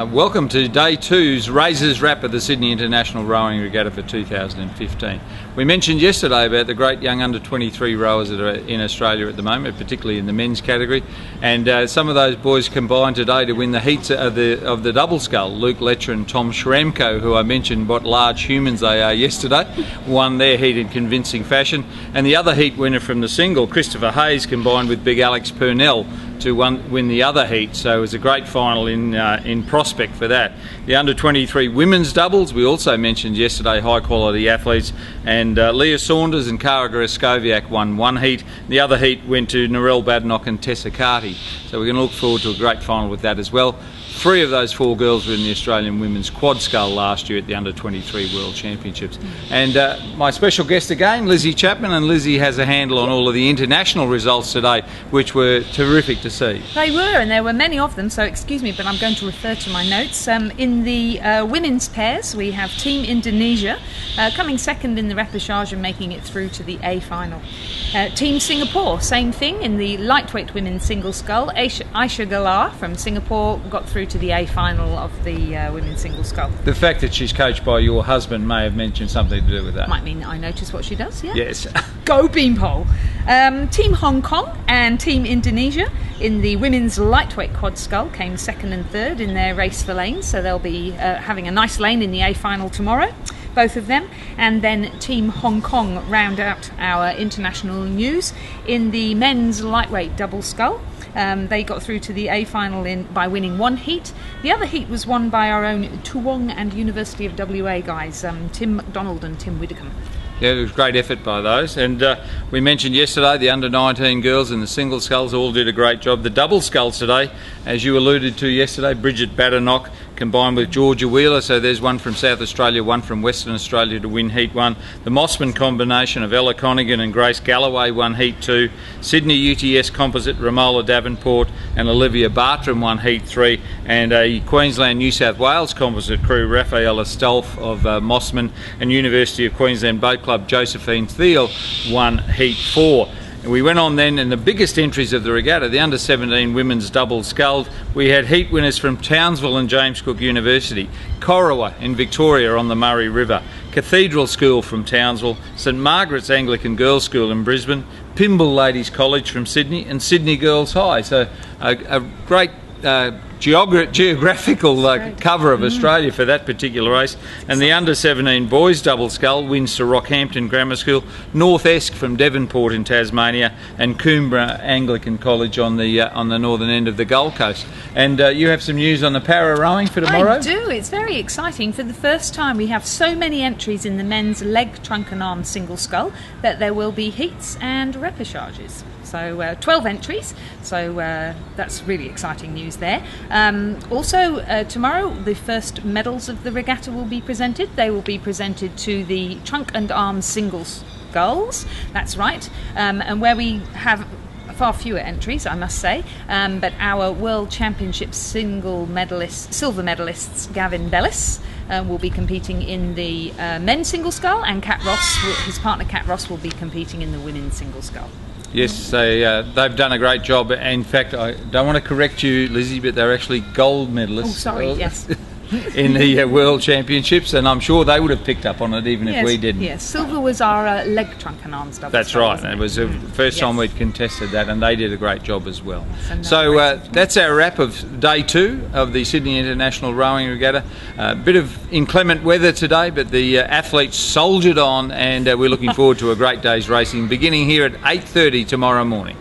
Welcome to Day 2's Raisers Wrap of the Sydney International Rowing Regatta for 2015. We mentioned yesterday about the great young under-23 rowers that are in Australia at the moment, particularly in the men's category, and some of those boys combined today to win the heats of the double scull. Luke Letcher and Tom Schramko, who I mentioned what large humans they are yesterday, won their heat in convincing fashion, and the other heat winner from the single, Christopher Hayes, combined with big Alex Purnell to win the other heat, so it was a great final in prospect for that. The under-23 women's doubles, we also mentioned yesterday, high quality athletes, and Leah Saunders and Cara Graskowiak won one heat. The other heat went to Narelle Badenoch and Tessa Carty, so we're going to look forward to a great final with that as well. 3 of those 4 girls were in the Australian women's quad scull last year at the Under-23 World Championships. And my special guest again, Lizzi Chapman, and Lizzi has a handle on all of the international results today, which were terrific to see. They were, and there were many of them, so excuse me, but I'm going to refer to my notes. In the women's pairs, we have Team Indonesia coming second in the repechage and making it through to the A final. Team Singapore, same thing in the lightweight women's single scull. Aisha Galar from Singapore got through to the A final of the women's single scull. The fact that she's coached by your husband may have mentioned something to do with that. Might mean that I notice what she does, yeah? Yes. Go Beanpole! Team Hong Kong and Team Indonesia in the women's lightweight quad scull came second and third in their race for lanes, so they'll be having a nice lane in the A final tomorrow, both of them. And then Team Hong Kong round out our international news in the men's lightweight double scull. They got through to the A final by winning one heat. The other heat was won by our own Toowong and University of WA guys, Tim McDonald and Tim Widdicombe. Yeah, it was a great effort by those. And we mentioned yesterday the under-19 girls in the single sculls all did a great job. The double sculls today, as you alluded to yesterday, Bridget Badenoch combined with Georgia Wheeler, so there's one from South Australia, one from Western Australia to win Heat 1. The Mossman combination of Ella Connigan and Grace Galloway won Heat 2. Sydney UTS composite Romola Davenport and Olivia Bartram won Heat 3. And a Queensland New South Wales composite crew, Rafaela Stolf of Mossman, and University of Queensland Boat Club Josephine Thiel won Heat 4. We went on then in the biggest entries of the regatta, the under-17 women's double sculled. We had heat winners from Townsville and James Cook University, Corowa in Victoria on the Murray River, Cathedral School from Townsville, St Margaret's Anglican Girls' School in Brisbane, Pymble Ladies College from Sydney, and Sydney Girls High. So a great geographical cover of Australia for that particular race. And the under-17 boys double scull wins to Rockhampton Grammar School, North Esk from Devonport in Tasmania, and Coombra Anglican College on the northern end of the Gold Coast. And you have some news on the para rowing for tomorrow? I do. It's very exciting. For the first time we have so many entries in the men's leg, trunk and arm single scull that there will be heats and repechages. So 12 entries, so that's really exciting news there. Also, tomorrow the first medals of the regatta will be presented. They will be presented to the trunk and arm single sculls, that's right, and where we have far fewer entries, I must say, but our World Championship silver medalists Gavin Bellis will be competing in the men's single scull, and Kat Ross, his partner Kat Ross, will be competing in the women's single scull. Yes, they've done a great job. In fact, I don't want to correct you, Lizzie, but they're actually gold medalists. Oh, sorry, yes. In the World Championships, and I'm sure they would have picked up on it even if we didn't. Yes, silver was our leg, trunk and arms double. That's right, and it was the first time we'd contested that, and they did a great job as well. So that's our wrap of Day 2 of the Sydney International Rowing Regatta. A bit of inclement weather today, but the athletes soldiered on, and we're looking forward to a great day's racing beginning here at 8:30 tomorrow morning.